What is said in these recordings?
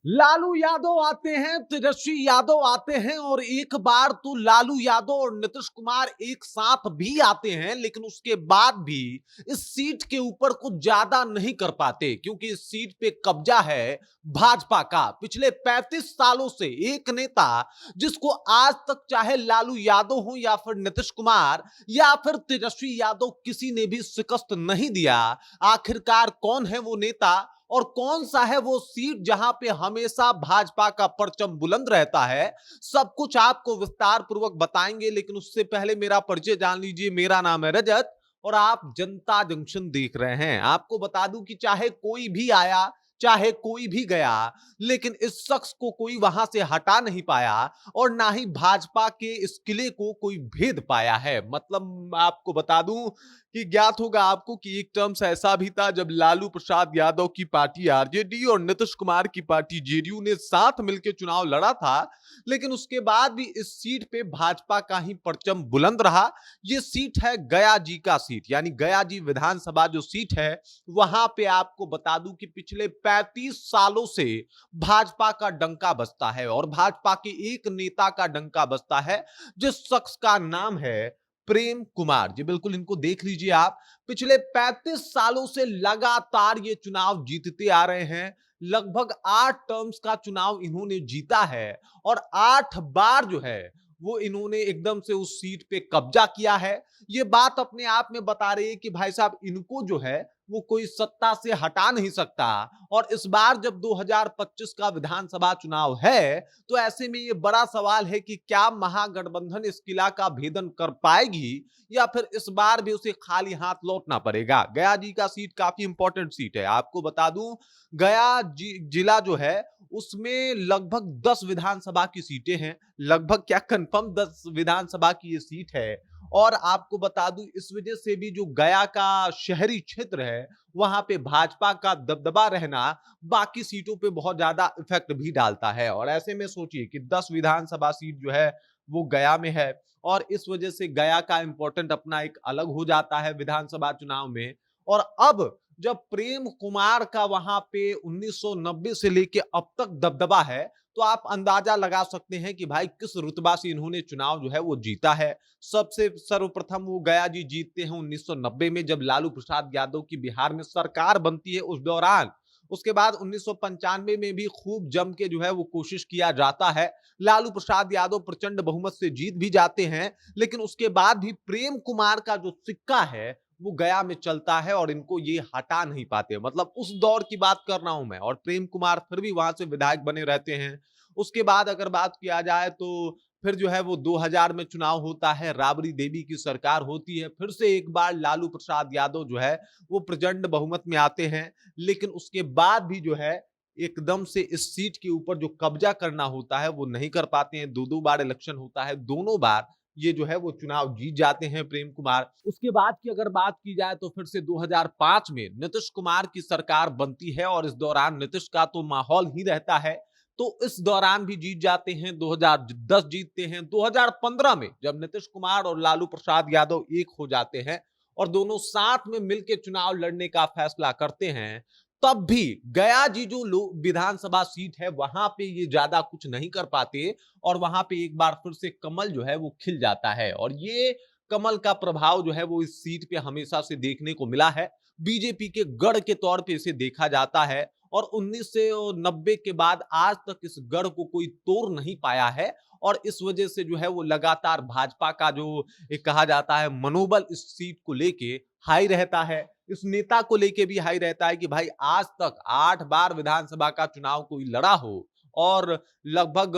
लालू यादव आते हैं, तेजस्वी यादव आते हैं और एक बार तो लालू यादव और नीतीश कुमार एक साथ भी आते हैं, लेकिन उसके बाद भी इस सीट के ऊपर कुछ ज्यादा नहीं कर पाते क्योंकि इस सीट पे कब्जा है भाजपा का। पिछले 35 सालों से एक नेता जिसको आज तक चाहे लालू यादव हो या फिर नीतीश कुमार या फिर तेजस्वी यादव किसी ने भी शिकस्त नहीं दिया। आखिरकार कौन है वो नेता और कौन सा है वो सीट जहां पे हमेशा भाजपा का परचम बुलंद रहता है, सब कुछ आपको विस्तार पूर्वक बताएंगे। लेकिन उससे पहले मेरा परिचय जान लीजिए। मेरा नाम है रजत और आप जनता जंक्शन देख रहे हैं। आपको बता दूं कि चाहे कोई भी आया, चाहे कोई भी गया, लेकिन इस शख्स को कोई वहां से हटा नहीं पाया और ना ही भाजपा के इस किले को कोई भेद पाया है। मतलब आपको बता दूं कि ज्ञात होगा आपको कि एक टर्म्स ऐसा भी था जब लालू प्रसाद यादव की पार्टी आरजेडी और नीतीश कुमार की पार्टी जेडीयू ने साथ मिलकर चुनाव लड़ा था, लेकिन उसके बाद भी इस सीट पे भाजपा का ही परचम बुलंद रहा। ये सीट है गया जी का सीट, यानी गया जी विधानसभा जो सीट है, वहां पे आपको बता दूं कि पिछले 35 सालों से भाजपा का डंका बजता है और भाजपा के एक नेता का डंका बजता है जिस शख्स का नाम है प्रेम कुमार जी। बिल्कुल इनको देख लीजिए आप। पिछले 35 सालों से लगातार ये चुनाव जीतते आ रहे हैं। लगभग 8 टर्म्स का चुनाव इन्होंने जीता है और 8 बार जो है वो इन्होंने एकदम से उस सीट पे कब्जा किया है। ये बात अपने आप में बता रही है कि भाई साहब इनको जो है वो कोई सत्ता से हटा नहीं सकता। और इस बार जब 2025 का विधानसभा चुनाव है, तो ऐसे में ये बड़ा सवाल है कि क्या महागठबंधन इस किला का भेदन कर पाएगी या फिर इस बार भी उसे खाली हाथ लौटना पड़ेगा। गया जी का सीट काफी इंपॉर्टेंट सीट है। आपको बता दूं गया जिला जो है उसमें लगभग 10 विधानसभा की सीटें हैं। लगभग क्या, कंफर्म 10 विधानसभा की ये सीट है। और आपको बता दूं इस वजह से भी जो गया का शहरी क्षेत्र है वहां पे भाजपा का दबदबा रहना बाकी सीटों पे बहुत ज्यादा इफेक्ट भी डालता है। और ऐसे में सोचिए कि 10 विधानसभा सीट जो है वो गया में है और इस वजह से गया का इंपॉर्टेंट अपना एक अलग हो जाता है विधानसभा चुनाव में। और अब जब प्रेम कुमार का वहां पे 1990 से लेके अब तक दबदबा है, तो आप अंदाजा लगा सकते हैं कि भाई किस रुतबा से इन्होंने चुनाव जो है वो जीता है। सबसे सर्वप्रथम वो गया जी जीतते हैं 1990 में, जब लालू प्रसाद यादव की बिहार में सरकार बनती है उस दौरान। उसके बाद 1995 में भी खूब जम के जो है वो कोशिश किया जाता है। लालू प्रसाद यादव प्रचंड बहुमत से जीत भी जाते हैं, लेकिन उसके बाद भी प्रेम कुमार का जो सिक्का है वो गया में चलता है और इनको ये हटा नहीं पाते। मतलब उस दौर की बात कर रहा हूं मैं। और प्रेम कुमार फिर भी वहां से विधायक बने रहते हैं। उसके बाद अगर बात किया जाए तो फिर जो है वो 2000 में चुनाव होता है, राबड़ी देवी की सरकार होती है, फिर से एक बार लालू प्रसाद यादव जो है वो प्रचंड बहुमत में आते हैं। लेकिन उसके बाद भी जो है एकदम से इस सीट के ऊपर जो कब्जा करना होता है वो नहीं कर पाते हैं। दो दो बार इलेक्शन होता है, दोनों बार ये जो है वो चुनाव जीत जाते हैं प्रेम कुमार। उसके बाद की अगर बात की जाए तो फिर से 2005 में नीतीश कुमार की सरकार बनती है और इस दौरान नीतीश का तो माहौल ही रहता है, तो इस दौरान भी जीत जाते हैं। 2010 जीतते हैं। 2015 में जब नीतीश कुमार और लालू प्रसाद यादव एक हो जाते हैं और दोनों साथ में मिलकर चुनाव लड़ने का फैसला करते हैं, तब भी गया जी जो विधानसभा सीट है वहां पे ये ज्यादा कुछ नहीं कर पाते और वहां पे एक बार फिर से कमल जो है वो खिल जाता है। और ये कमल का प्रभाव जो है वो इस सीट पे हमेशा से देखने को मिला है। बीजेपी के गढ़ के तौर पे इसे देखा जाता है और 1990 के बाद आज तक इस गढ़ को कोई तोड़ नहीं पाया है। और इस वजह से जो है वो लगातार भाजपा का जो एक कहा जाता है मनोबल इस सीट को लेके हाई रहता है। इस नेता को लेके भी हाई रहता है कि भाई आज तक 8 बार विधानसभा का चुनाव कोई लड़ा हो और लगभग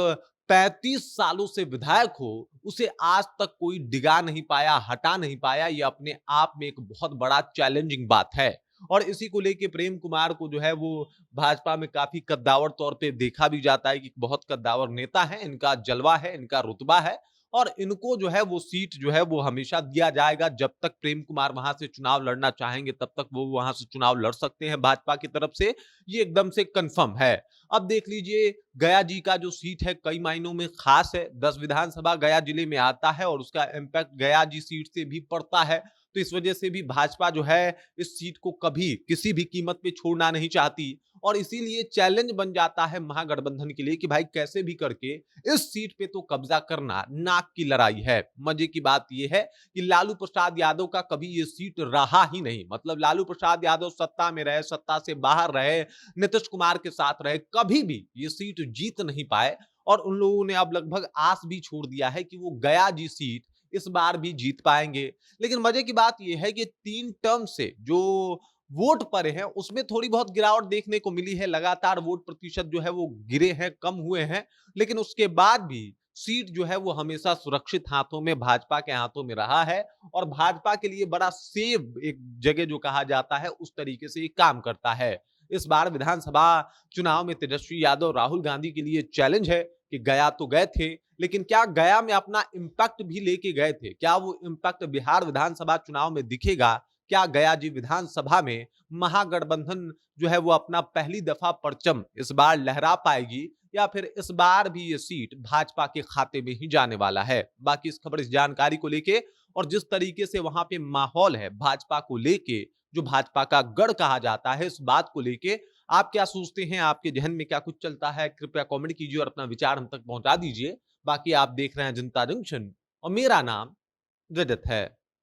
35 सालों से विधायक हो, उसे आज तक कोई डिगा नहीं पाया, हटा नहीं पाया। ये अपने आप में एक बहुत बड़ा चैलेंजिंग बात है। और इसी को लेके प्रेम कुमार को जो है वो भाजपा में काफी कद्दावर तौर पे देखा भी जाता है कि बहुत कद्दावर नेता है, इनका जलवा है, इनका रुतबा है और इनको जो है वो सीट जो है वो हमेशा दिया जाएगा। जब तक प्रेम कुमार वहां से चुनाव लड़ना चाहेंगे तब तक वो वहां से चुनाव लड़ सकते हैं भाजपा की तरफ से। ये एकदम से कंफर्म है। अब देख लीजिए गया जी का जो सीट है कई मायनों में खास है। 10 विधानसभा गया जिले में आता है और उसका इंपैक्ट गया जी सीट से भी पड़ता है। तो इस वजह से भी भाजपा जो है इस सीट को कभी किसी भी कीमत पे छोड़ना नहीं चाहती। और इसीलिए चैलेंज बन जाता है महागठबंधन के लिए कि भाई कैसे भी करके इस सीट पे तो कब्जा करना नाक की लड़ाई है। मजे की बात यह है कि लालू प्रसाद यादव का कभी ये सीट रहा ही नहीं, मतलब लालू प्रसाद यादव सत्ता में रहे, सत्ता से बाहर रहे, नीतीश कुमार के साथ रहे, कभी भी ये सीट जीत नहीं पाए और उन लोगों ने अब लगभग आस भी छोड़ दिया है कि वो गया जी सीट इस बार भी जीत पाएंगे। लेकिन मजे की बात यह है कि 3 टर्म से जो वोट पड़े हैं उसमें थोड़ी बहुत गिरावट देखने को मिली है, लगातार वोट प्रतिशत जो है वो गिरे हैं, कम हुए हैं, लेकिन उसके बाद भी सीट जो है वो हमेशा सुरक्षित हाथों में, भाजपा के हाथों में रहा है और भाजपा के लिए बड़ा सेफ एक जगह जो कहा जाता है उस तरीके से ये काम करता है। इस बार विधानसभा चुनाव में तेजस्वी यादव राहुल गांधी के लिए चैलेंज है कि गया तो गए थे, लेकिन क्या गया में अपना इंपैक्ट भी लेके गए थे? क्या वो इंपैक्ट बिहार विधानसभा चुनाव में दिखेगा? क्या गया जी विधानसभा में महागठबंधन जो है वो अपना पहली दफा परचम इस बार लहरा पाएगी या फिर इस बार भी ये सीट भाजपा के खाते में ही जाने वाला है? बाकी इस खबर, इस जानकारी को लेके और जिस तरीके से वहां पे माहौल है भाजपा को लेके, जो भाजपा का गढ़ कहा जाता है, इस बात को लेके आप क्या सोचते हैं? आपके जहन में क्या कुछ चलता है? कृपया कमेंट कीजिए और अपना विचार हम तक पहुंचा दीजिए। बाकी आप देख रहे हैं जनता जंक्शन और मेरा नाम रजत है।